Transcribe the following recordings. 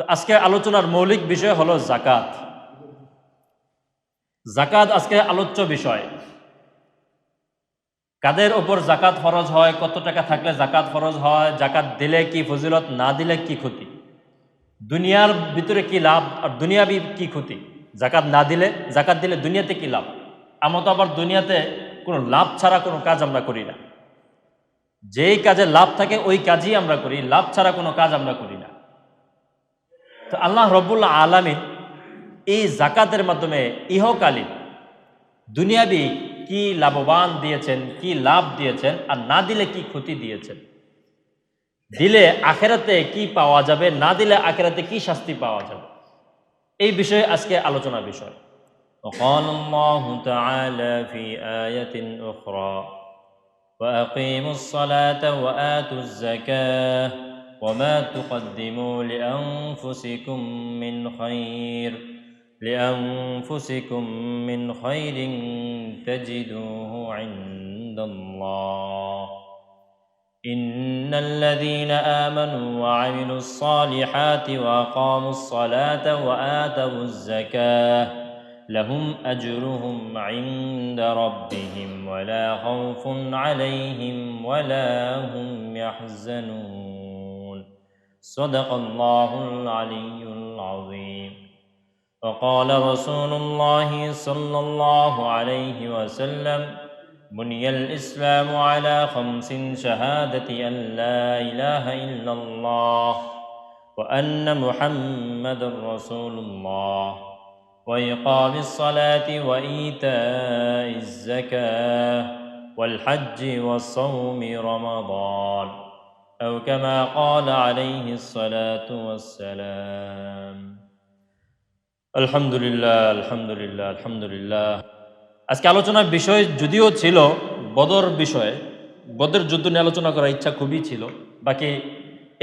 তো আজকে আলোচনার মৌলিক বিষয় হলো যাকাত। যাকাত আজকে আলোচ্য বিষয়। কাদের ওপর যাকাত ফরজ হয়, কত টাকা থাকলে যাকাত ফরজ হয়, যাকাত দিলে কি ফজিলত, না দিলে কি ক্ষতি, দুনিয়ার ভিতরে কি লাভ আর দুনিয়াবি কি ক্ষতি, যাকাত দিলে দুনিয়াতে কি লাভ। আমরা তো আবার দুনিয়াতে কোনো লাভ ছাড়া কোনো কাজ আমরা করি না। যেই কাজে লাভ থাকে ওই কাজই আমরা করি, লাভ ছাড়া কোনো কাজ আমরা করি না। তো আল্লাহ রব্বুল আলামিন এই যাকাতের মাধ্যমে ইহকালীন দুনিয়াবি কি লাভবান দিয়েছেন, কি লাভ দিয়েছেন, আর না দিলে কি ক্ষতি দিয়েছেন। দিলে আখেরাতে কি পাওয়া যাবে, না দিলে আখেরাতে কি শাস্তি পাওয়া যাবে, এই বিষয়ে আজকে আলোচনা বিষয়। وقال الله تعالى في آية أخرى وأقيموا الصلاة وآتوا الزكاة وما تقدموا لأنفسكم من خير تجدوه عند الله إن الذين آمنوا وعملوا الصالحات وأقاموا الصلاة وآتوا الزكاة لهم أجرهم عند ربهم ولا خوف عليهم ولا هم يحزنون صدق الله العلي العظيم وقال رسول الله صلى الله عليه وسلم بني الإسلام على 5 شهادة أن لا إله إلا الله وأن محمد رسول الله وإقام الصلاة وإيتاء الزكاة والحج وصوم رمضان أو كما قال عليه الصلاة والسلام আলহামদুলিল্লাহ আলহামদুলিল্লাহ আলহামদুলিল্লাহ। আজকে আলোচনার বিষয় যদিও ছিল বদর বিষয়ে, বদর যুদ্ধ নিয়ে আলোচনা করার ইচ্ছা খুবই ছিল। বাকি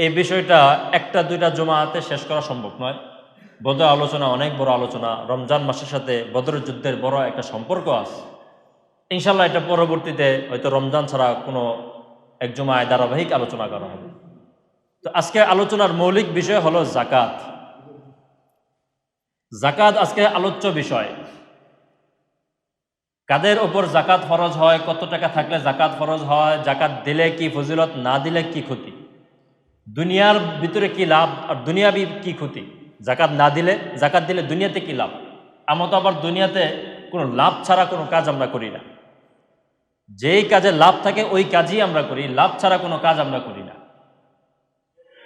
এই বিষয়টা একটা দুইটা জমাতে শেষ করা সম্ভব নয়। বদর আলোচনা অনেক বড় আলোচনা, রমজান মাসের সাথে বদর যুদ্ধের বড় একটা সম্পর্ক আছে। ইনশাল্লাহ এটা পরবর্তীতে হয়তো রমজান ছাড়া কোনো এক জমায় ধারাবাহিক আলোচনা করা হবে। তো আজকে আলোচনার মৌলিক বিষয় হলো যাকাত। যাকাত আজকে আলোচ্য বিষয়। কাদের ওপর যাকাত ফরজ হয়, কত টাকা থাকলে যাকাত ফরজ হয়, যাকাত দিলে কি ফজিলত, না দিলে কি ক্ষতি, দুনিয়ার ভিতরে কি লাভ আর দুনিয়াবি কি ক্ষতি, যাকাত দিলে দুনিয়াতে কি লাভ। আমরা তো আবার দুনিয়াতে কোনো লাভ ছাড়া কোনো কাজ আমরা করি না। যেই কাজে লাভ থাকে ওই কাজই আমরা করি, লাভ ছাড়া কোনো কাজ আমরা করি না।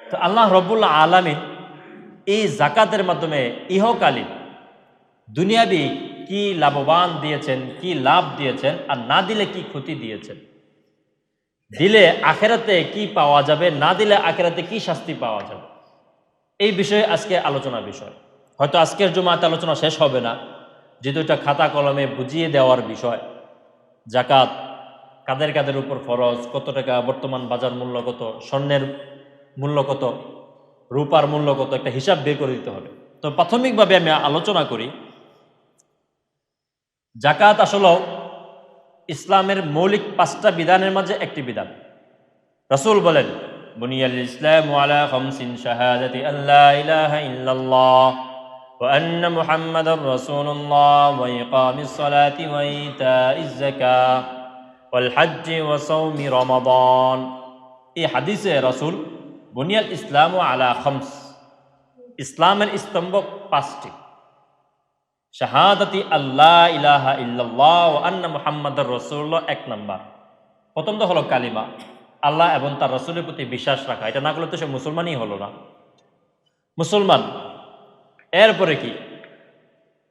তো আল্লাহ রব্বুল আলামিন এই যাকাতের মাধ্যমে ইহকালীন দুনিয়াবি কি লাভবান দিয়েছেন, কি লাভ দিয়েছেন, আর না দিলে কি ক্ষতি দিয়েছেন। দিলে আখেরাতে কি পাওয়া যাবে, না দিলে আখেরাতে কি শাস্তি পাওয়া যাবে, এই বিষয়ে আজকে আলোচনা বিষয়। হয়তো আজকের জুমাতে আলোচনা শেষ হবে না, যেহেতু এটা খাতা কলমে বুঝিয়ে দেওয়ার বিষয়। যাকাত কাদের কাদের উপর ফরজ, কত টাকা, বর্তমান বাজার মূল্য কত, স্বর্ণের মূল্য কত, রূপার মূল্য কত, একটা হিসাব বের করে দিতে হবে। তো প্রাথমিকভাবে আমি আলোচনা করি, যাকাত আসলে ইসলামের মৌলিক 5টা বিধানের মাঝে একটি বিধান। রাসূল বলেন, বুনিয়াল ইসলামু আলা 5 শাহাদাতি আল্লা ইলাহা ইল্লাল্লাহ ওয়া আন্না মুহাম্মাদার রাসূলুল্লাহ ওয়া ইকামিস সালাতি ওয়া ইতাইজ যাকাত ওয়াল হজ্জি ওয়া সাওমি রমাদান। এই হাদিসে রাসূল বুনিয়াল ইসলামু আলা 5, ইসলামের স্তম্ভ 5টি। শাহাদাতি আল্লাহ ইলাহা ইল্লাল্লাহ ওয়া আন্না মুহাম্মাদার রাসূলুল্লাহ 1 নাম্বার। প্রথম তো হলো কালিমা, আল্লাহ এবং তার রাসূলের প্রতি বিশ্বাস রাখা। এটা না করলে তো সে মুসলমানই হলো না, মুসলমান। এরপরে কি,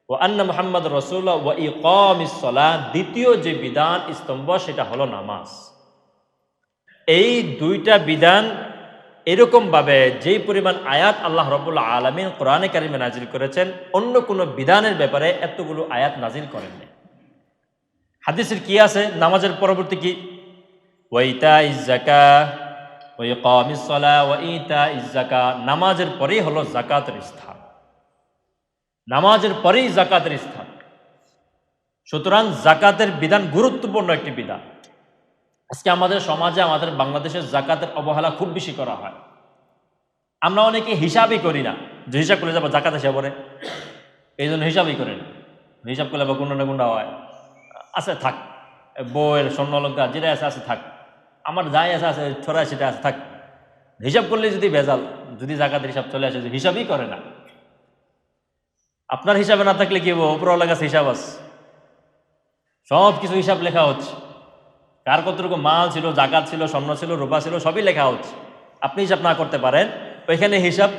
ওয়া আন্না মুহাম্মাদার রাসূলুল্লাহ ওয়া ইকামিস সালাত, দ্বিতীয় যে বিধান স্তম্ভ সেটা হলো নামাজ। এই 2টা বিধান এরকমভাবে যেই পরিমাণ আয়াত আল্লাহ রাব্বুল আলামিন কোরআনে কারিমে নাজিল করেছেন, অন্য কোনো বিধানের ব্যাপারে এতগুলো আয়াত নাজিল করেননি। হাদিসের কি আছে, নামাজের পরবর্তী কি, ওয়া ইতাইজ যাকাত ওয়া ইকামিস সালাহ ওয়া ইতাইজ যাকাত। নামাজের পরেই হলো যাকাতের স্থান, নামাজের পরেই যাকাতের স্থান। সুতরাং যাকাতের বিধান গুরুত্বপূর্ণ একটি বিধান। আজকে আমাদের সমাজে, আমাদের বাংলাদেশের যাকাতের অবহেলা খুব বেশি করা হয়। আমরা অনেকে হিসাবই করি না যে হিসাব করলে যাবো জাকাত এসে পড়ে, এই জন্য হিসাবই করেন। হিসাব করলে বা গুন্ডা না গুন্ডা হয়, আছে থাক, বউয়ের স্বর্ণলঙ্কা যেটা আছে আছে থাক, আমার যাই আছে আছে ছড়ায় সেটা আছে থাক। হিসাব করলে যদি ভেজাল, যদি জাকাতের হিসাব চলে আসে, হিসাবই করে না, আপনার হিসাবে না থাকলে কি উপরওয়ালার কাছে হিসাব আছে, সব কিছু হিসাব লেখা হচ্ছে, কার কতটুকু মাল ছিল, জাকাত ছিল, স্বর্ণ ছিল, রূপা ছিল, সবই লেখা হচ্ছে। আপনি হিসাব না করতে পারেন, ওইখানে হিসাব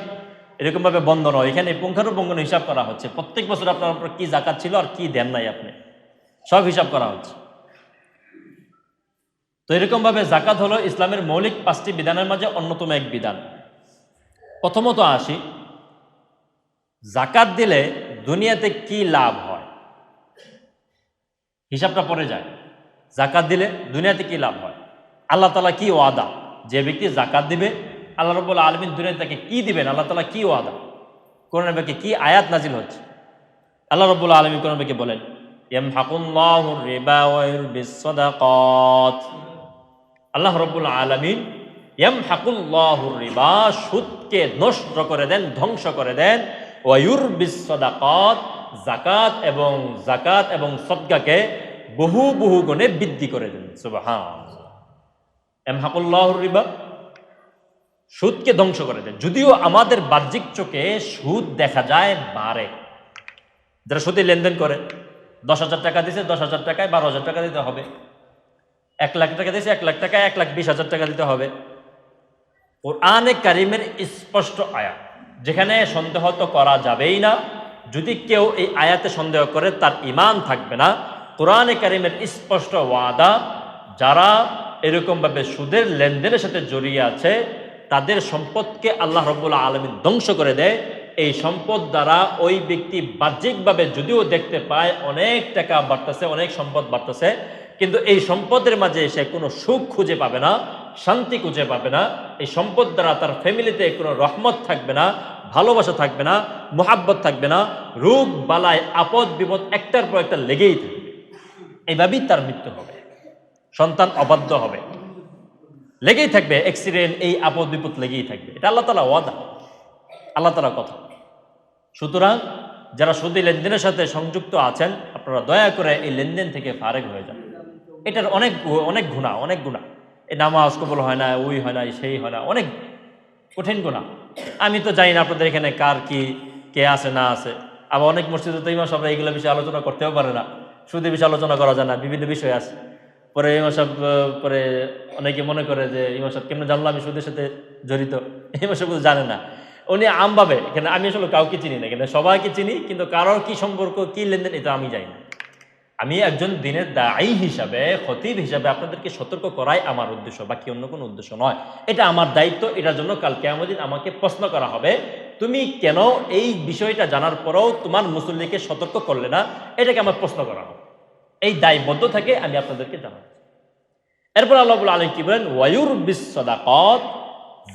এরকমভাবে বন্ধ নয়, এখানে পুঙ্খানুপুঙ্খ হিসাব করা হচ্ছে। প্রত্যেক বছর আপনার উপর কি জাকাত ছিল আর কি দেন নাই আপনি, সব হিসাব করা হচ্ছে। তো এরকমভাবে জাকাত হলো ইসলামের মৌলিক 5টি বিধানের মাঝে অন্যতম এক বিধান। প্রথমত আসি, জাকাত দিলে দুনিয়াতে কি লাভ হয়, হিসাবটা পড়ে যায়। জাকাত দিলে দুনিয়াতে কি লাভ হয়, আল্লাহ তাআলা কি ওয়াদা, যে ব্যক্তি জাকাত দিবে আল্লাহ রাব্বুল আলামিন দুনিয়াতে তাকে কি দিবেন, আল্লাহ তাআলা কি ওয়াদা, কোরআনের বাক্যে কি আয়াত নাজিল হচ্ছে। আল্লাহ রাব্বুল আলামিন কোরআনের বাক্যে বলেন, ইয়ামহাকুল্লাহুর রিবা ওয়া ইউরবিস সাদাকাত। আল্লাহ রাব্বুল আলামিন ইয়ামহাকুল্লাহুর রিবা, সুদকে নষ্ট করে দেন, ধ্বংস করে দেন, ওয়া ইউরবিস সাদাকাত, জাকাত এবং সদকাকে বহু বহু গুণে বৃদ্ধি করে দেন। সুবহানাল্লাহ। ইয়ামহাকুল্লাহুর রিবা, সুদকে ধ্বংস করে দেন। যদিও আমাদের বাহ্যিক চোখে সুদ দেখা যায় বাড়ে, যারা সুদে লেনদেন করে, 10,000 টাকা দিয়েছে, 10,000 টাকায় 12,000 টাকা দিতে হবে, 1 লাখ টাকা দিয়েছে, 1 লাখ টাকায় 1,20,000 টাকা দিতে হবে। কোরআনে কারিমের স্পষ্ট আয়াত, যেখানে সন্দেহ তো করা যাবেই না। যদি কেউ এই আয়াতে সন্দেহ করে তার ঈমান থাকবে না। কোরআনে কারিমের স্পষ্ট ওয়াদা, যারা এরকমভাবে সুদের লেনদেনের সাথে জড়িয়ে আছে তাদের সম্পদকে আল্লাহ রাব্বুল আলামিন ধ্বংস করে দেয়। এই সম্পদ দ্বারা ওই ব্যক্তি বাহ্যিকভাবে যদিও দেখতে পায় অনেক টাকা বাড়তেছে, অনেক সম্পদ বাড়তেছে, কিন্তু এই সম্পদের মাঝে সে কোনো সুখ খুঁজে পাবে না, শান্তি খুঁজে পাবে না। এই সম্পদ দ্বারা তার ফ্যামিলিতে কোনো রহমত থাকবে না, ভালোবাসা থাকবে না, মোহাব্বত থাকবে না, রোগ বালায় আপদ বিপদ একটার পর একটা লেগেই থাকবে। এইভাবেই তার মৃত্যু হবে, সন্তান অবাধ্য হবে, লেগেই থাকবে, অ্যাক্সিডেন্ট, এই আপদ বিপদ লেগেই থাকবে। এটা আল্লাহ তাআলা ওয়াদা, আল্লাহ তাআলা কথা। সুতরাং যারা সুদী লেনদেনের সাথে সংযুক্ত আছেন, আপনারা দয়া করে এই লেনদেন থেকে ফারেক হয়ে যান। এটার অনেক গুণা, এই নামাজ কবুল হয় না, ওই হয় না, সেই হয় না, অনেক কঠিন গুণা। আমি তো জানি না আপনাদের এখানে কার কি কে আছে না আছে। আবার অনেক মসজিদে তো ইমাম সাহেবরা এইগুলো বিষয়ে আলোচনা করতেও পারে না, সুদী বিষয়ে আলোচনা করা যায় না, বিভিন্ন বিষয় আছে। পরে ইমাম সাহেব পরে অনেকে মনে করে যে ইমাম সাহেব কেমন জানলো আমি সুদের সাথে জড়িত, ইমাম সাহেব জানে না। উনি আমভাবে, এখানে আমি আসলে কাউকে চিনি না, এখানে সবাইকে চিনি, কিন্তু কারোর কি সম্পর্ক, কি লেনদেন, এটা আমি জানি না। আমি একজন দিনের দায়ী হিসাবে, খতিব হিসাবে আপনাদেরকে সতর্ক করাই আমার উদ্দেশ্য, বাকি অন্য কোনো উদ্দেশ্য নয়। এটা আমার দায়িত্ব, এটার জন্য কাল কিয়ামতের দিন আমাকে প্রশ্ন করা হবে, তুমি কেন এই বিষয়টা জানার পরেও তোমার মুসল্লিকে সতর্ক করলে না, এটাকে আমার প্রশ্ন করা হবে। এই দায়বদ্ধ থেকে আমি আপনাদেরকে জানাবো। এরপর আল্লাহ রাব্বুল আলামিন কি বলেন, ওয়ায়ুরবিস সাদাকাত,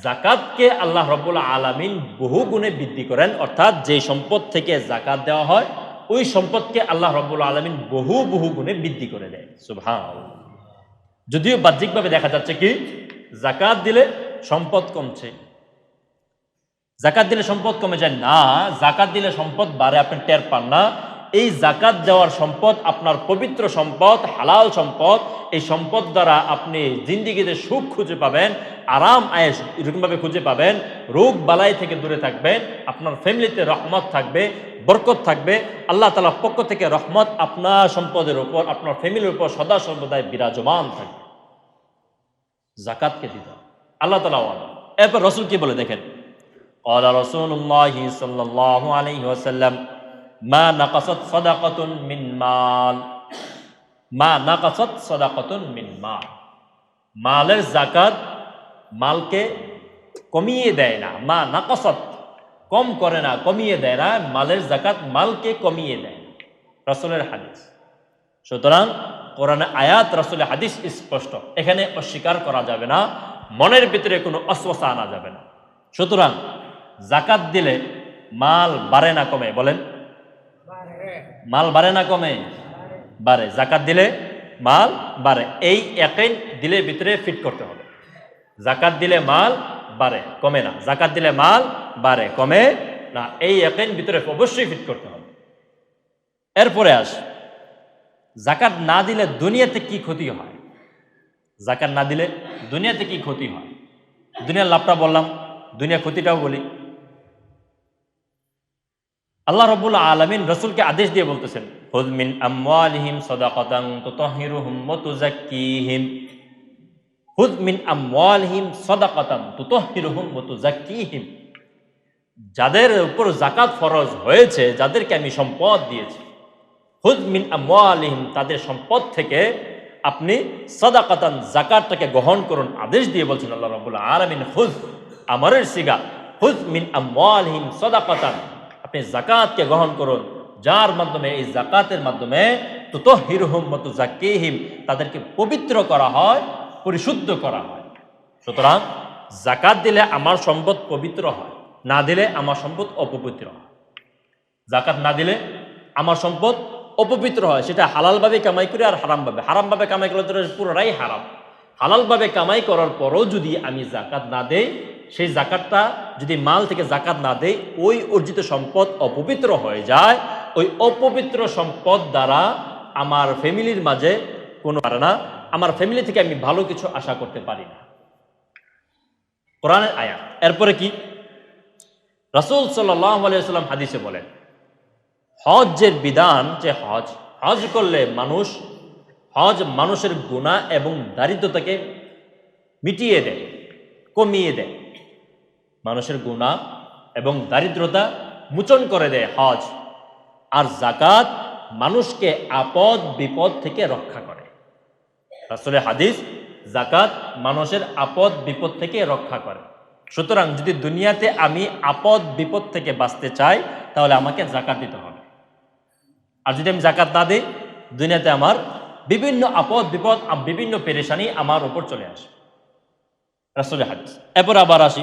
জাকাতকে আল্লাহ রাব্বুল আলামিন বহু গুণে বৃদ্ধি করেন। অর্থাৎ যে সম্পদ থেকে জাকাত দেওয়া হয় ওই সম্পদকে আল্লাহ রাব্বুল আলামিন বহু বহু গুণে বৃদ্ধি করে দেয়। সুবহানাল্লাহ। যদিও বাহ্যিকভাবে দেখা যাচ্ছে কি জাকাত দিলে সম্পদ কমছে, জাকাত দিলে সম্পদ কমে যায় না, জাকাত দিলে সম্পদ বাড়ে, আপনি টের পান না। এই জাকাত দেওয়ার সম্পদ আপনার পবিত্র সম্পদ, হালাল সম্পদ। এই সম্পদ দ্বারা আপনি জিন্দিগিতে সুখ খুঁজে পাবেন, আরাম আয়েশ এরকমভাবে খুঁজে পাবেন, রোগ বালাই থেকে দূরে থাকবেন, আপনার ফ্যামিলিতে রহমত থাকবে, বরকত থাকবে। আল্লাহ তাআলার পক্ষ থেকে রহমত আপনার সম্পদের উপর, আপনার ফ্যামিলির উপর সদা সর্বদাই বিরাজমান থাকবে। জাকাতকে দিতে আল্লাহ তাআলা ওয়াদা। এরপর রাসূল কি বলে দেখেন, قال رسول الله صلى الله عليه وسلم ما نقصت صدقة من مال ما نقصت صدقة من مال। মালের যাকাত মালকে কমিয়ে দেয় না, মা নাকাসাত কম করে না, কমিয়ে দেয় না, মালের যাকাত মালকে কমিয়ে দেয় না, রাসূলের হাদিস। সুতরাং কোরআনে আয়াত, রাসূলের হাদিস স্পষ্ট, এখানে অস্বীকার করা যাবে না, মনের ভিতরে কোনো অস্বস্তা আনা যাবে না। সুতরাং জাকাত দিলে মাল বাড়ে না কমে, বলেন মাল বাড়ে না কমে? বাড়ে। জাকাত দিলে মাল বাড়ে, এই ইয়াকিন দিলের ভিতরে ফিট করতে হবে। জাকাত দিলে মাল বাড়ে, কমে না। জাকাত দিলে মাল বাড়ে, কমে না, এই ইয়াকিন ভিতরে অবশ্যই ফিট করতে হবে। এরপরে আস, যাকাত না দিলে দুনিয়াতে কি ক্ষতি হয়? যাকাত না দিলে দুনিয়াতে কি ক্ষতি হয়? দুনিয়ার লাভটা বললাম, দুনিয়ার ক্ষতিটাও বলি। আল্লাহ রাব্বুল আলামিন রাসূলকে আদেশ দিয়ে বলতেছেন, খুয মিন আমওয়ালিহিম সাদাকাতান তুতাহহিরুহুম ওয়া তুযাক্কিহিম, খুয মিন আমওয়ালিহিম সাদাকাতান তুতাহহিরুহুম ওয়া তুযাক্কিহিম। যাদের উপর যাকাত ফরজ হয়েছে, যাদেরকে আমি সম্পদ দিয়েছি, খুয মিন আমওয়ালিহিম, তাদের সম্পদ থেকে আপনি সাদাকাতান, যাকাতটাকে গ্রহণ করুন, আদেশ দিয়ে বলছেন আল্লাহ রাব্বুল আলামিন। খুয আমরের সিগা, খুয মিন আমওয়ালিহিম সাদাকাতান, আপনি যাকাতকে গ্রহণ করুন, যার মাধ্যমে, এই যাকাতের মাধ্যমে তুতাহহিরুহুম ওয়া তুযাক্কিহিম, তাদেরকে পবিত্র করা হয়, পরিশুদ্ধ করা হয়। সুতরাং যাকাত দিলে আমার সম্পদ পবিত্র হয়, না দিলে আমার সম্পদ অপবিত্র হয়। যাকাত না দিলে আমার সম্পদ অপবিত্র হয়, সেটা হালালভাবে কামাই করে আর হারামভাবে। হারামভাবে কামাই করলে তো পুরোটাই হারাম। হালালভাবে কামাই করার পরও যদি আমি যাকাত না দেই, সেই যাকাতটা যদি মাল থেকে যাকাত না দেই, ওই অর্জিত সম্পদ অপবিত্র হয়ে যায়। ওই অপবিত্র সম্পদ দ্বারা আমার ফ্যামিলির মাঝে কোনো পারে না, আমার ফ্যামিলি থেকে আমি ভালো কিছু আশা করতে পারি না। কোরআনের আয়াত। এরপরে কি? রাসূল সাল্লাল্লাহু আলাইহি ওয়াসাল্লাম হাদিসে বলেন, হজের বিধান যে হজ করলে হজ মানুষের গুনাহ এবং দারিদ্রতাকে মিটিয়ে দেয়, কমিয়ে দেয়। মানুষের গুনাহ এবং দারিদ্রতা মোচন করে দেয় হজ। আর যাকাত মানুষকে আপদ বিপদ থেকে রক্ষা করে। রাসূলের হাদিস, যাকাত মানুষের আপদ বিপদ থেকে রক্ষা করে। সুতরাং যদি দুনিয়াতে আমি আপদ বিপদ থেকে বাঁচতে চাই, তাহলে আমাকে যাকাত দিতে হবে। আর যদি আমি যাকাত না দিই, দুনিয়াতে আমার বিভিন্ন আপদ বিপদ, বিভিন্ন পেরেশানি আমার উপর চলে আসে। রাসূলের হাদিস। এরপর আবার আসি,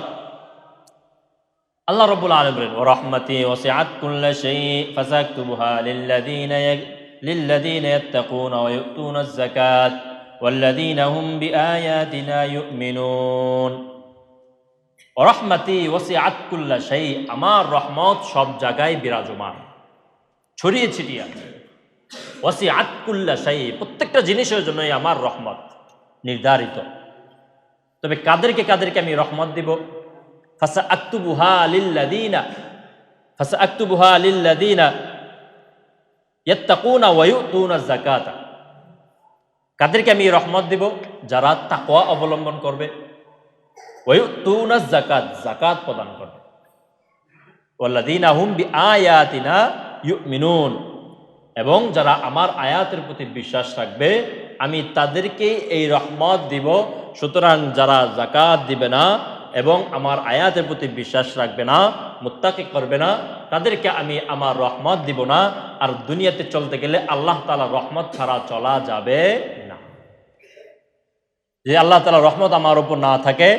আল্লাহ রাব্বুল আলামিন বলেন, ওয়া রাহমাতি ওয়াসিআত কুল্লা শাই ফাসাকতুবুহা লিল্লাযীনা ইয়াত্তাকুনা ওয়া ইউতুনাজ যাকাত ওয়াল্লাযীনা হুম বিআয়াতিনা ইউমিনুন। ওয়া রাহমাতি ওয়াসিআত কুল্লা শাই, আমার রহমত সব জায়গায় বিরাজমান, ছড়িয়ে ছিটিয়ে আছে। ওয়াসিআত কুল্লা শাই, প্রত্যেকটা জিনিসের জন্যই আমার রহমত নির্ধারিত। তবে কাদেরকে কাদেরকে আমি রহমত দিব? ফাসাআকতুবুহা লিল্লাযীনা ইয়াত্তাকুনা ওয়া ইউতুনাজ যাকাতা। কাদেরকে আমি রহমত দিব? যারা তাকওয়া অবলম্বন করবে, ওয়া ইউতুনাজ যাকাত, যাকাত প্রদান করবে, ওয়াল্লাযীনা হুম বিআয়াতিনা ইউমিনুন, এবং যারা আমার আয়াতের প্রতি বিশ্বাস রাখবে, আমি তাদেরকেই এই রহমত দিব। সুতরাং যারা যাকাত দিবে না এবং আমার আয়াতের প্রতি বিশ্বাস রাখবে না, মুত্তাকি করবে না, তাদেরকে আমি আমার রহমত দিব না। আর দুনিয়াতে চলতে গেলে আল্লাহ তাআলার রহমত ছাড়া চলা যাবে না। যে আল্লাহ তাআলার রহমত আমার উপর না থাকে,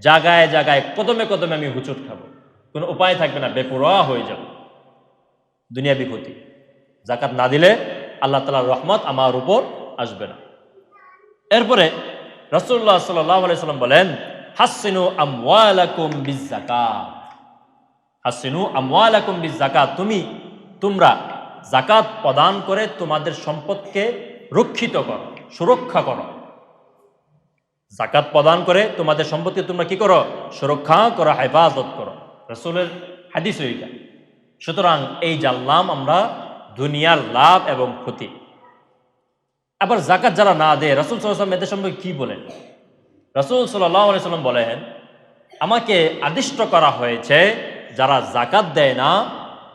জায়গায় জায়গায় কদমে কদমে আমি হুচট খাবো, কোনো উপায় থাকবে না, বেপরোয়া হয়ে যাব, দুনিয়াবি ক্ষতি। যাকাত না দিলে আল্লাহ তাআলার রহমত আমার উপর আসবে না। এরপরে রাসূলুল্লাহ সাল্লাল্লাহু আলাইহি ওয়াসাল্লাম বলেন, হাসিনু আমওয়ালাকুম বিযাকাত, হাসিনু আমওয়ালাকুম বিযাকাত, তোমরা যাকাত প্রদান করে তোমাদের সম্পদকে রক্ষিত করো, সুরক্ষা করো। যাকাত প্রদান করে তোমাদের সম্পদকে তোমরা কি করো? সুরক্ষা করো, হেফাজত করো। রাসূলের হাদিস এইটা। সুতরাং এই জানলাম আমরা দুনিয়ার লাভ এবং ক্ষতি। আবার যাকাত যারা না দেয়, রাসূল সাল্লাল্লাহু আলাইহি ওয়াসাল্লাম এদের সম্পর্কে কি বলেন? রাসূল সাল্লাল্লাহু আলাইহি ওয়াসাল্লাম বলেন, আমাকে আদিষ্ট করা হয়েছে যারা যাকাত দেয় না,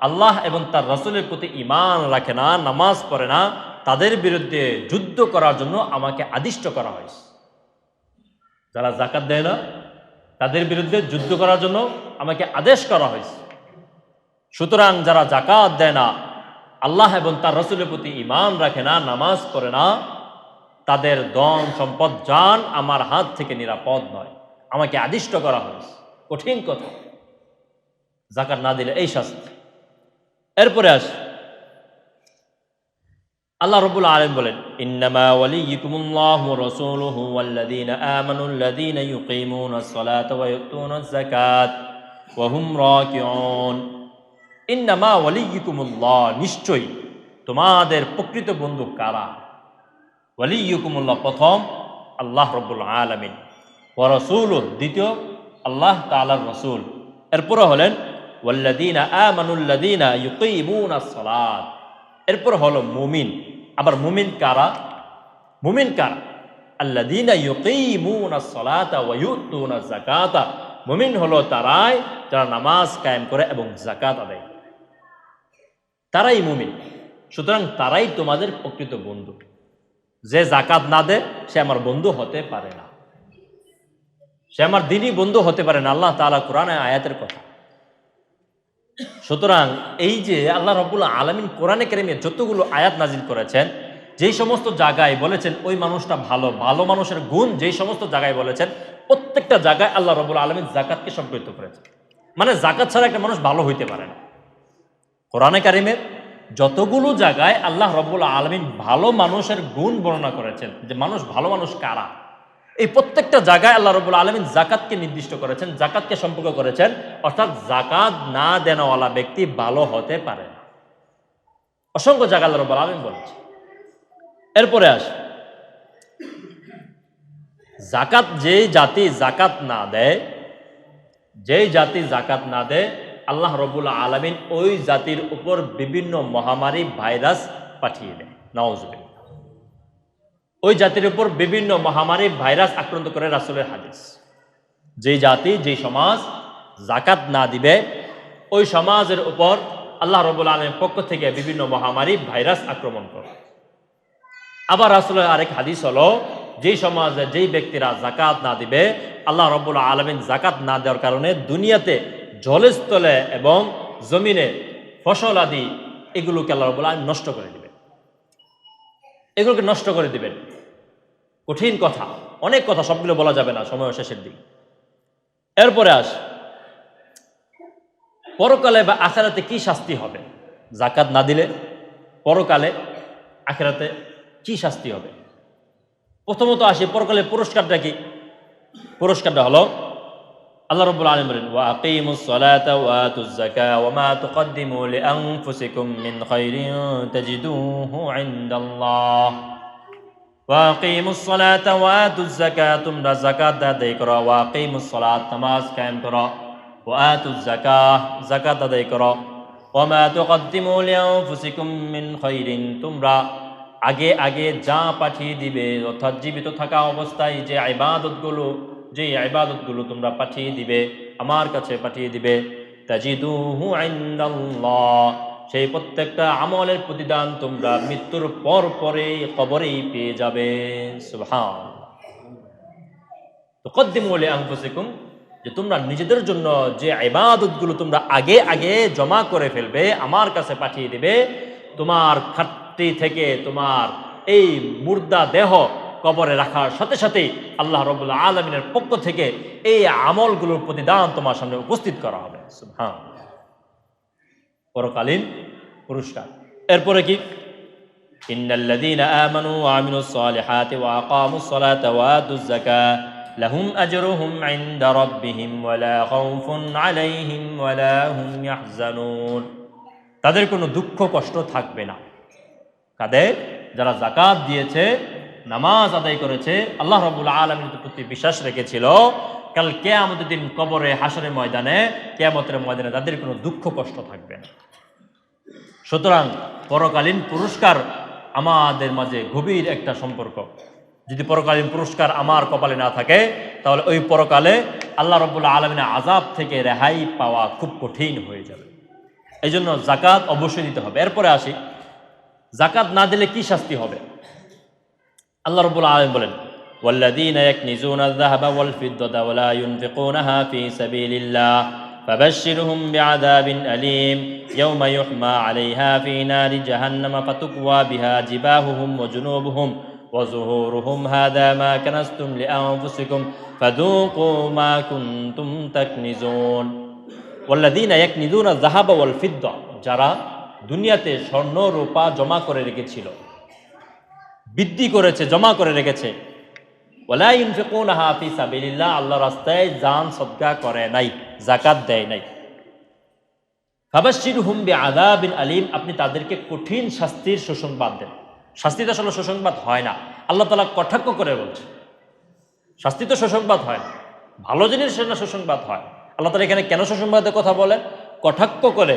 আল্লাহ এবং তার রাসূলের প্রতি ঈমান রাখে না, নামাজ পড়ে না, তাদের বিরুদ্ধে যুদ্ধ করার জন্য আমাকে আদিষ্ট করা হয়েছে। যারা যাকাত দেয় না, তাদের বিরুদ্ধে যুদ্ধ করার জন্য আমাকে আদেশ করা হয়েছে। সুতরাং যারা যাকাত দেয় না, আল্লাহ এবং তার রাসূলের প্রতি ঈমান রাখে না, নামাজ পড়ে না, তাদের ধন সম্পদ জান আমার হাত থেকে নিরাপদ নয়, আমাকে আদিষ্ট করা হয়েছে। কঠিন কথা, যাকাত না দিলে এই শাস্তি। এরপরে আসি, আল্লাহ রাব্বুল আলামিন বলেন, ইন্নামা ওয়ালিয়্যুকুমুল্লাহু ওয়া রাসূলুহু ওয়াল্লাযীনা আমানুল্লাযীনা ইউকিমুনাস সালাতা ওয়া ইউতুনাজ যাকাত ওয়া হুম রাকিউন। ইন্নামা ওয়ালিয়্যুকুমুল্লাহ, নিশ্চয়ই তোমাদের প্রকৃত বন্ধু কারা? ওয়ালিয়্যুকুমুল্লাহ প্রথম আল্লাহ রাব্বুল আলামিন, ওয়া রাসূলুহু দ্বিতীয় আল্লাহ তাআলার রাসূল, এরপরে হলেন ওয়াল্লাযীনা আমানুল্লাযীনা ইউকিমুনাস সালাত, এরপর হলো মুমিন। আবার মুমিন কারা? মুমিন কারা? আল্লাযীনা ইউকিমুনাস সালাতা ওয়া ইউতুনাজ যাকাতা, মুমিন হলো তারাই যারা নামাজ কায়েম করে এবং যাকাত আদায় করে, তারাই মুমিন। সুতরাং তারাই তোমাদের প্রকৃত বন্ধু। যে যাকাত না দেয় সে আমার বন্ধু হতে পারে না, সে আমার দিনই বন্ধু হতে পারে না। আল্লাহ তাআলা কোরআনে আয়াতের কথা। সুতরাং এই যে আল্লাহ রাব্বুল আলামিন কোরআনে কারিমে যতগুলো আয়াত নাজিল করেছেন, যেই সমস্ত জায়গায় বলেছেন ওই মানুষটা ভালো, ভালো মানুষের গুণ যেই সমস্ত জায়গায় বলেছেন, প্রত্যেকটা জায়গায় আল্লাহ রাব্বুল আলামিন যাকাতকে সম্পৃক্ত করেছেন। মানে যাকাত ছাড়া একটা মানুষ ভালো হইতে পারে না। কোরআনে কারিমের যতগুলো জায়গায় আল্লাহ রাব্বুল আলামিন ভালো মানুষের গুণ বর্ণনা করেছেন, যে মানুষ ভালো মানুষ কারা, এই প্রত্যেকটা জায়গায় আল্লাহ রাব্বুল আলামিন যাকাতকে নির্দিষ্ট করেছেন, যাকাতকে সম্পর্ক করেছেন। অর্থাৎ যাকাত না দেনওয়ালা ব্যক্তি ভালো হতে পারে না। অসংখ্য জায়গায় আল্লাহ রাব্বুল আলামিন বলেছেন। এরপরে আসে যাকাত, যেই জাতি যাকাত না দেয়, যেই জাতি যাকাত না দেয়, আল্লাহ রাব্বুল আলামিন ওই জাতির উপর বিভিন্ন মহামারী ভাইরাস পাঠিয়ে দেয়। নাউজুবিল্লাহ। ওই জাতির উপর বিভিন্ন মহামারী ভাইরাস আক্রান্ত করে, রাসূলের হাদিস। যেই জাতি, যেই সমাজ যাকাত না দিবে, ওই সমাজের উপর আল্লাহ রাব্বুল আলামিনের পক্ষ থেকে বিভিন্ন মহামারী ভাইরাস আক্রমণ করে। আবার রাসূলের আরেক হাদিস হলো, যেই সমাজে যেই ব্যক্তিরা যাকাত না দিবে, আল্লাহ রাব্বুল আলামিন যাকাত না দেওয়ার কারণে দুনিয়াতে জলস্থলে এবং জমিনে ফসল আদি এগুলোকে আল্লাহ রাব্বুল আলামিন নষ্ট করে দিবেন, এগুলোকে নষ্ট করে দিবেন। কঠিন কথা, অনেক কথা, সবগুলো বলা যাবে না, সময় শেষের দিক। এরপরে আস, পরকালে বা আখিরাতে কি শাস্তি হবে যাকাত না দিলে? পরকালে আখিরাতে কি শাস্তি হবে? প্রথমত আসি পরকালে পুরস্কারটা কি? পুরস্কারটা হলো আল্লাহ রাব্বুল আলামিন বলেন, ওয়া আকিমুস সালাতা ওয়া আতুজ যাকাতা ওয়া মা তুকদ্দিমু লিআনফুসিকুম মিন খাইরিন তাজিদুহু ইনদাল্লাহ। ওয়া আকিমুস সালাতা ওয়া আতুজ যাকাতা, তোমরা যাকাত আদায় করো। ওয়া আকিমুস সালাত, নামাজ কায়েম করো। ওয়া আতুজ যাকাত, যাকাত আদায় করো। ওয়া মা তুকদ্দিমু লিআনফুসিকুম মিন খাইরিন, তোমরা আগে আগে যা পাঠিয়ে দিবে, অর্থাৎ জীবিত থাকা অবস্থায় যে ইবাদতগুলো তোমরা পাঠিয়ে দিবে, আমার কাছে পাঠিয়ে দিবে, তাজিদুহু ইনদাল্লাহ, সেই প্রত্যেকটা আমলের প্রতিদান তোমরা মৃত্যুর পর পরে কবরেই পেয়ে যাবে। সুবহানাল্লাহ। তুকদ্দিমু লিআনফুসিকুম, যে তোমরা নিজেদের জন্য যে ইবাদতগুলো তোমরা আগে আগে জমা করে ফেলবে, আমার কাছে পাঠিয়ে দিবে, তোমার খাটতি থেকে তোমার এই মুর্দা দেহ কবরে রাখার সাথে সাথে আল্লাহ রাব্বুল আলামিনের পক্ষ থেকে এই আমলগুলোর প্রতিদান তোমার সামনে উপস্থিত করা হবে। সুবহানাল্লাহ। পরকালীন পুরস্কার। এরপরে কি? ইন্নাল্লাযীনা আমানু ওয়া আমিলুস সালিহাতি ওয়া আকামুস সালাতা ওয়া আতুজ যাকাতা লাহুম আজরুহুম ইনদা রাব্বিহিম ওয়া লা খাউফুন আলাইহিম ওয়া লা হুম ইয়াহজানুন। তাদের কোনো দুঃখ কষ্ট থাকবে না। কাদের? যারা যাকাত দিয়েছে, নামাজ আদায় করেছে, আল্লাহ রাব্বুল আলামিনের প্রতি বিশ্বাস রেখেছিল, কাল কিয়ামতের দিন কবরে, হাসরের ময়দানে, কিয়ামতের ময়দানে তাদের কোনো দুঃখ কষ্ট থাকবে না। সুতরাং পরকালীন পুরস্কার আমাদের মাঝে গভীর একটা সম্পর্ক। যদি পরকালীন পুরস্কার আমার কপালে না থাকে, তাহলে ওই পরকালে আল্লাহ রাব্বুল আলামিনের আযাব থেকে রেহাই পাওয়া খুব কঠিন হয়ে যাবে। এই জন্য যাকাত অবশ্যই দিতে হবে। এরপরে আসি, যাকাত না দিলে কি শাস্তি হবে? আল্লাহ রাব্বুল আলামিন বলেন, ওয়াল্লাযীনা ইয়াকনিজুনা আয-যাহাবা ওয়াল ফিদ্দাতা ওয়া লা ইউনফিকুনাহা ফী সাবিলিল্লাহ ফাবাশশিরহুম বিআযাবিন আলীম ইয়াওমা ইউহমা আলাইহা ফী নারি জাহান্নাম ফাতুকওয়া বিহা জিবাহুহুম ওয়া জুনুবুহুম ওয়া যুহুরুহুম হাযা মা কানাসতুম লিআনফুসিকুম ফাযূকু মা কুনতুম তাকনিজুন। ওয়াল্লাযীনা ইয়াকনিজুনা আয-যাহাবা ওয়াল ফিদ্দা, যারা দুনিয়াতে স্বর্ণ রূপা জমা করে রেখেছিল, বৃদ্ধি করেছে, জমা করে রেখেছে, ওয়ালা ইউনফিকুনাহা ফী সাবিলিল্লাহ, আল্লাহর রাস্তায় জান সদকা করে নাই, জাকাত দেয় নাই। ফাবাশশিরহুম বিআযাবিন আলীম, আপনি তাদেরকে কঠিন শাস্তির সুসংবাদ দেন। শাস্তি তো আসলে সুসংবাদ হয় না, আল্লাহ তাআলা কটাক্ষ করে বলছে। শাস্তি তো সুসংবাদ হয় না, ভালো জিনিস না সুসংবাদ হয়। আল্লাহ তাআলা এখানে কেন সুসংবাদের কথা বলেন? কটাক্ষ করে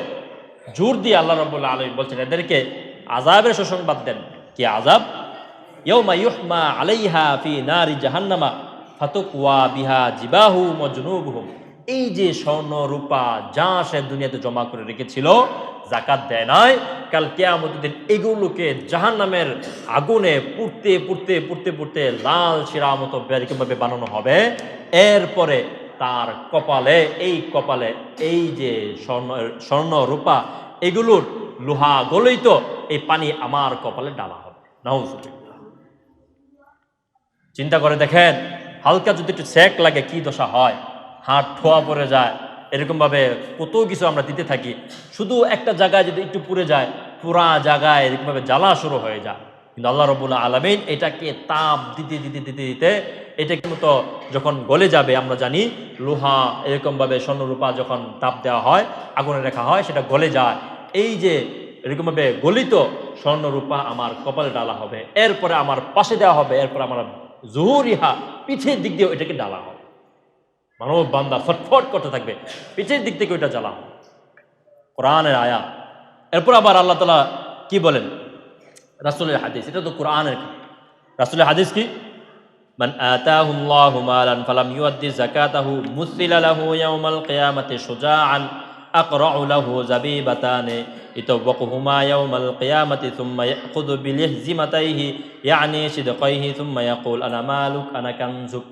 জোর দিয়ে আল্লাহ রাব্বুল আলামিন বলছেন এদেরকে আযাবের সুসংবাদ দেন। কি আযাব? ইয়াউমা ইউহমা আলাইহা ফি নারি জাহান্নামা ফাতুকওয়া বিহা জিবাহুম ওয়া জুনুবুহুম। এই যে স্বর্ণ রূপা যা সে দুনিয়াতে জমা করে রেখেছিল, যাকাত দেয় নাই, কাল কিয়ামতের দিন এগুলোকে জাহান্নামের আগুনে পুড়তে পুড়তে পুড়তে পুড়তে লাল শিরা মতো এরকমভাবে বানানো হবে। এরপরে তার কপালে এই যে স্বর্ণ রূপা এগুলোর লোহা গলিত এই পানি আমার কপালে ডালা হবে। নাউজুবিল্লাহ। চিন্তা করে দেখেন, হালকা যদি একটু সেক লাগে কি দশা হয়, হাত ঠোয়া পড়ে যায়, এরকমভাবে কত কিছু আমরা দিতে থাকি। শুধু একটা জায়গায় যদি একটু পুড়ে যায়, পুরা জায়গায় এরকমভাবে জ্বালা শুরু হয়ে যায়। কিন্তু আল্লাহ রাব্বুল আলামিন এটাকে তাপ দিতে দিতে দিতে দিতে এটাকে মতো যখন গলে যাবে, আমরা জানি লোহা এরকমভাবে স্বর্ণরূপা যখন তাপ দেওয়া হয়, আগুনে রাখা হয়, সেটা গলে যায়। এই যে এরকমভাবে গলিত স্বর্ণরূপা আমার কপালে ডালা হবে, এরপরে আমার পাশে দেওয়া হবে, এরপর আমার জুহুরিহা পিঠের দিক দিয়ে এটাকে ডালা হবে। মানব বান্দা ফটফট করতে থাকবে, পিঠের দিক থেকে ওইটা জ্বালা হবে। কোরআনের আয়াত। এরপর আবার আল্লাহ তাআলা কি বলেন? রাসূলের হাদিস, এটা তো কোরআনের। রাসূলের হাদিস কি? মান আতাহুল্লাহু মালান ফালাম ইউআদ্দি যাকাতাহু মুসিলা লাহু ইয়াউমাল কিয়ামাতি শুজাআন আকরাউ লাহু যাবিবাতানে ইতাওয়াকুহুমা ইয়াউমাল কিয়ামাতি সুম্মা ইয়াখুযু বিলিহজিমাতাইহি ইয়ানি সিদকাইহি সুম্মা ইয়াকুল আনা মালুক আনা কানজুক।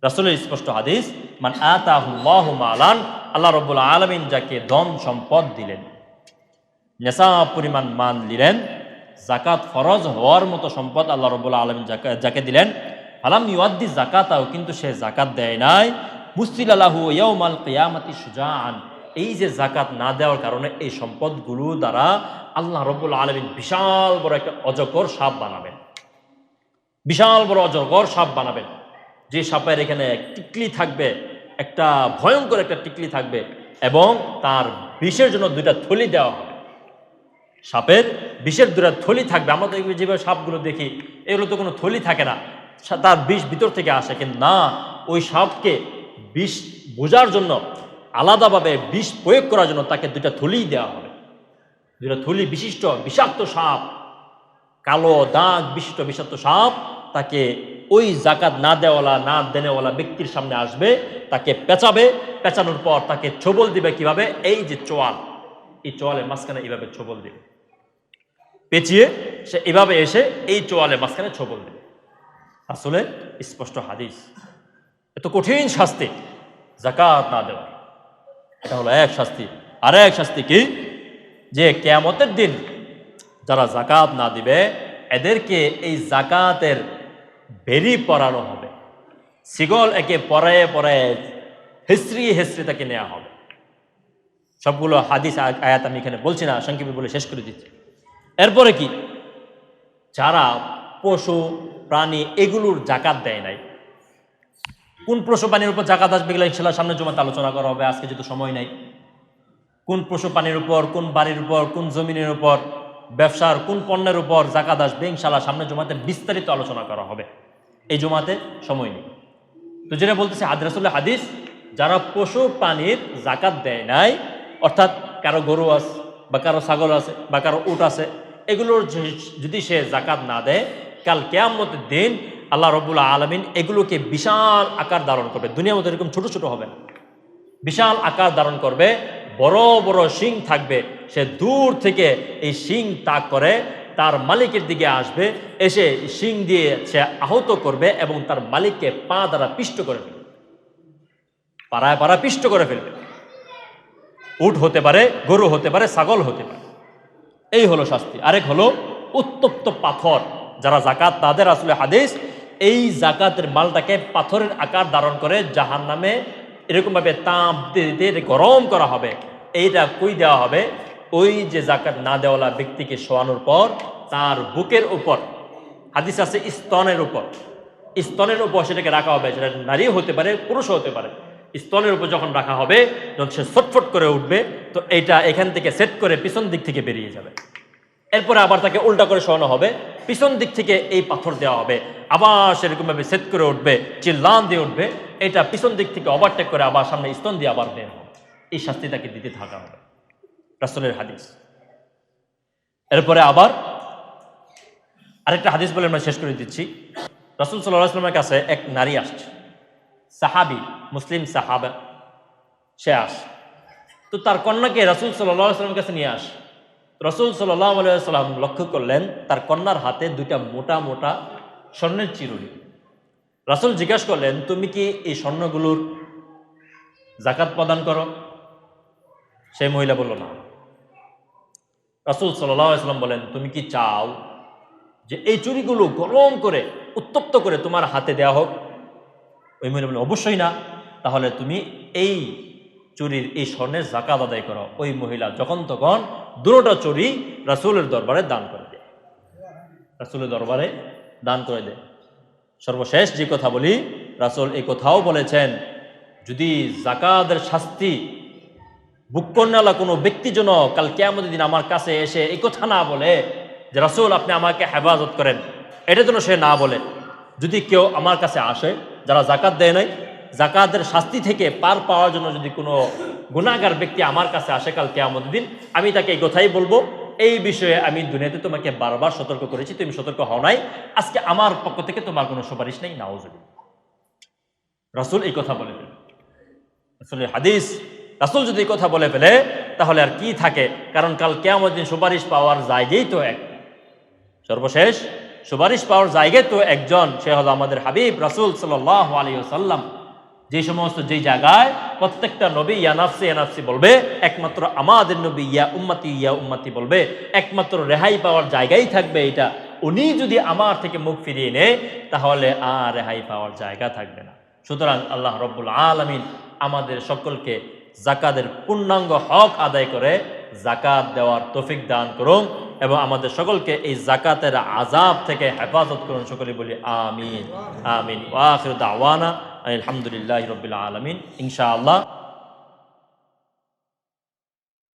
রাসূলের স্পষ্ট হাদিস, মান আতাহুল্লাহু মালান, আল্লাহ রাব্বুল আলামিন যাকে ধন সম্পদ দিলেন, নেশাব পরিমাণ মান দিলেন, যাকাত ফরজ হওয়ার মতো সম্পদ আল্লাহ রাব্বুল আলামিন যাকে দিলেন, ফালাম ইউআদ্দি যাকাতাও, কিন্তু সে যাকাত দেয় নাই, মুসিলা লাহু ইয়াউমাল কিয়ামাতি শুজাআন, এই যে যাকাত না দেওয়ার কারণে এই সম্পদগুলো দ্বারা আল্লাহ রাব্বুল আলামিন বিশাল বড় একটা অজগর সাপ বানাবেন। বিশাল বড় অজগর সাপ বানাবেন, যে সাপের এখানে টিকলি থাকবে, একটা ভয়ঙ্কর একটা টিকলি থাকবে, এবং তার বিষের জন্য দুইটা থলি দেওয়া হবে। সাপের বিষের দুইটা থলি থাকবে। আমরা তো যেভাবে সাপগুলো দেখি, এগুলো তো কোনো থলি থাকে না, তার বিষ ভিতর থেকে আসে। কিন্তু না, ওই সাপকে বিষ বোঝার জন্য, আলাদাভাবে বিষ প্রয়োগ করার জন্য তাকে দুইটা থলি দেওয়া হবে। দুইটা থলি বিশিষ্ট বিষাক্ত সাপ, কালো দাগ বিশিষ্ট বিষাক্ত সাপ, তাকে ওই যাকাত না দেওয়ালা না দেনেওয়ালা ব্যক্তির সামনে আসবে, তাকে পেঁচাবে, পেঁচানোর পর তাকে ছোবল দিবে। কিভাবে? এই যে চোয়াল, এই চোয়ালের মাঝখানে এইভাবে ছোবল দিবে, পেঁচিয়ে সে এভাবে এসে এই চোয়ালের মাঝখানে ছোবল দিবে। আসলে স্পষ্ট হাদিস। এত কঠিন শাস্তি যাকাত না দেওয়া, এটা হলো এক শাস্তি। আর এক শাস্তি কি? যে কিয়ামতের দিন যারা যাকাত না দিবে এদেরকে এই যাকাতের বেরি পরানো হবে, শিগল একে পরায়ে পরায়ে হেসরি হেসরি তাকে নেওয়া হবে। সবগুলো হাদিস আয়াত আমি এখানে বলছি না, সংক্ষেপে বলে শেষ করে দিচ্ছি। এরপরে কি? যারা পশু প্রাণী এগুলোর যাকাত দেয় নাই, কোন পশু প্রাণীর উপর যাকাত আসবে এগুলো ইনশাআল্লাহ সামনে জমাতে আলোচনা করা হবে, আজকে যেহেতু সময় নাই। কোন পশু প্রাণীর উপর, কোন বাড়ির উপর, কোন জমিনের উপর, ব্যবসার কোন পণ্যের উপর যাকাত আসবে ইনশাআল্লাহ সামনে জমাতে বিস্তারিত আলোচনা করা হবে। এই জমাতে সময় নেই। তো যেটা বলতেছে রাসূলের হাদিস, যারা পশু প্রাণীর যাকাত দেয় নাই, অর্থাৎ কারো গরু আছে বা কারো ছাগল আছে বা কারো উট আছে, এগুলোর যদি সে যাকাত না দেয়, কাল কিয়ামতের দিন আল্লাহ রাব্বুল আলামিন এগুলোকে বিশাল আকার ধারণ করবে। দুনিয়ার মধ্যে এরকম ছোট ছোট হবে না, বিশাল আকার ধারণ করবে, বড় বড় শিং থাকবে। সে দূর থেকে এই শিং তাক করে তার মালিকের দিকে আসবে, এসে শিং দিয়ে সে আহত করবে এবং তার মালিককে পা দ্বারা পিষ্ট করে ফেলবে, পাড়ায় পাড়া পিষ্ট করে ফেলবে। উট হতে পারে, গরু হতে পারে, ছাগল হতে পারে। এই হলো শাস্তি। আরেক হলো উত্তপ্ত পাথর। যারা যাকাত তাদের আসলে হাদিস, এই যাকাতের মালটাকে পাথরের আকার ধারণ করে জাহান্নামে এরকমভাবে তাপ দিয়ে গরম করা হবে। এইটা কই দেওয়া হবে? ওই যে যাকাত না দেওয়ালা ব্যক্তিকে শোয়ানোর পর তার বুকের উপর, হাদিস আছে স্তনের উপর, স্তনের উপর সেটাকে রাখা হবে। সেটা নারী হতে পারে, পুরুষ হতে পারে। স্তনের উপর যখন রাখা হবে, যখন সে ছটফট করে উঠবে, তো এইটা এখান থেকে সেট করে পিছন দিক থেকে বেরিয়ে যাবে। এরপরে আবার তাকে উল্টা করে শোয়ানো হবে, পিছন দিক থেকে এই পাথর দেওয়া হবে, আবার সেরকমভাবে সেট করে উঠবে, চিল্লান দিয়ে উঠবে, এটা পিছন দিক থেকে ওভারটেক করে আবার সামনে স্তন দিয়ে আবার বের হবে। এই শাস্তি তাকে দিতে থাকা হবে, রাসূলের হাদিস। এরপরে আবার আরেকটা হাদিস বলে আমরা শেষ করে দিচ্ছি। রাসূল সাল্লাল্লাহু আলাইহি ওয়াসাল্লামের কাছে এক নারী আসছে, সাহাবী, মুসলিম সাহাবা, সে আসে, তো তার কন্যাকে রাসূল সাল্লাল্লাহু আলাইহি ওয়াসাল্লামের কাছে নিয়ে আসে। রাসূল সাল্লাল্লাহু আলাইহি ওয়াসাল্লাম লক্ষ্য করলেন তার কন্যার হাতে দুইটা মোটা মোটা স্বর্ণের চিরুনি। রাসূল জিজ্ঞাসা করলেন, তুমি কি এই স্বর্ণগুলোর যাকাত প্রদান করো? সেই মহিলা বলল না। রাসূল সাল্লাল্লাহু আলাইহি ওয়াসাল্লাম বলেন, তুমি কি চাও যে এই চুরিগুলো গরম করে উত্তপ্ত করে তোমার হাতে দেওয়া হোক? ওই মহিলা বললেন, অবশ্যই না। তাহলে তুমি এই চুরির এই স্বর্ণের যাকাত আদায় করো। ওই মহিলা যখন তখন দুটোটা চুরি রাসূলের দরবারে দান করে দেয়, রাসূলের দরবারে দান করে দেয়। সর্বশেষ যে কথা বলি, রাসূল এই কথাও বলেছেন, যদি যাকাতের শাস্তি বুক করনেওয়ালা কোনো ব্যক্তি যেন কাল কিয়ামতের দিন আমার কাছে এসে এই কথা না বলে যে রাসূল আপনি আমাকে হেফাজত করেন, এটা যেন সে না বলে। যদি কেউ আমার কাছে আসে যারা যাকাত দেয় নাই, যাকাতের শাস্তি থেকে পার পাওয়ার জন্য যদি কোনো গুনাহগার ব্যক্তি আমার কাছে আসে কাল কিয়ামতের দিন, আমি তাকে এই কথাই বলবো, এই বিষয়ে আমি দুনিয়াতে তোমাকে বারবার সতর্ক করেছি, তুমি সতর্ক হও নাই, আজকে আমার পক্ষ থেকে তোমার কোনো সুপারিশ নেই। নাউজুবিল্লাহ। রাসূল এই কথা বলে ফেলে, রাসূলের হাদিস। রাসূল যদি এই কথা বলে ফেলে তাহলে আর কি থাকে? কারণ কাল কিয়ামতের দিন সুপারিশ পাওয়ার জায়গায় তো এক, সর্বশেষ সুপারিশ পাওয়ার জায়গায় তো একজন, সে হলো আমাদের হাবিব রাসূল সাল্লাল্লাহু আলাইহি ওয়াসাল্লাম। যেই জায়গায় প্রত্যেকটা নবী ইয়া নাফসি ইয়া নাফসি বলবে, একমাত্র আমাদের নবী ইয়া উম্মতি বলবে, একমাত্র রেহাই পাওয়ার জায়গায় থাকবে এটা। উনি যদি আমার থেকে মুখ ফিরিয়ে নেয় তাহলে আর রেহাই পাওয়ার জায়গা থাকবে না। সুতরাং আল্লাহ রাব্বুল আলামিন আমাদের সকলকে যাকাতের পূর্ণাঙ্গ হক আদায় করে যাকাত দেওয়ার তৌফিক দান করুন এবং আমাদের সকলকে এই যাকাতের আযাব থেকে হেফাজত করুন। সকলে বলি আমিন আমিন। ওয়া আখিরু দাওয়ানা আলহামদুলিল্লাহি রাব্বিল আলামিন। ইনশাআল্লাহ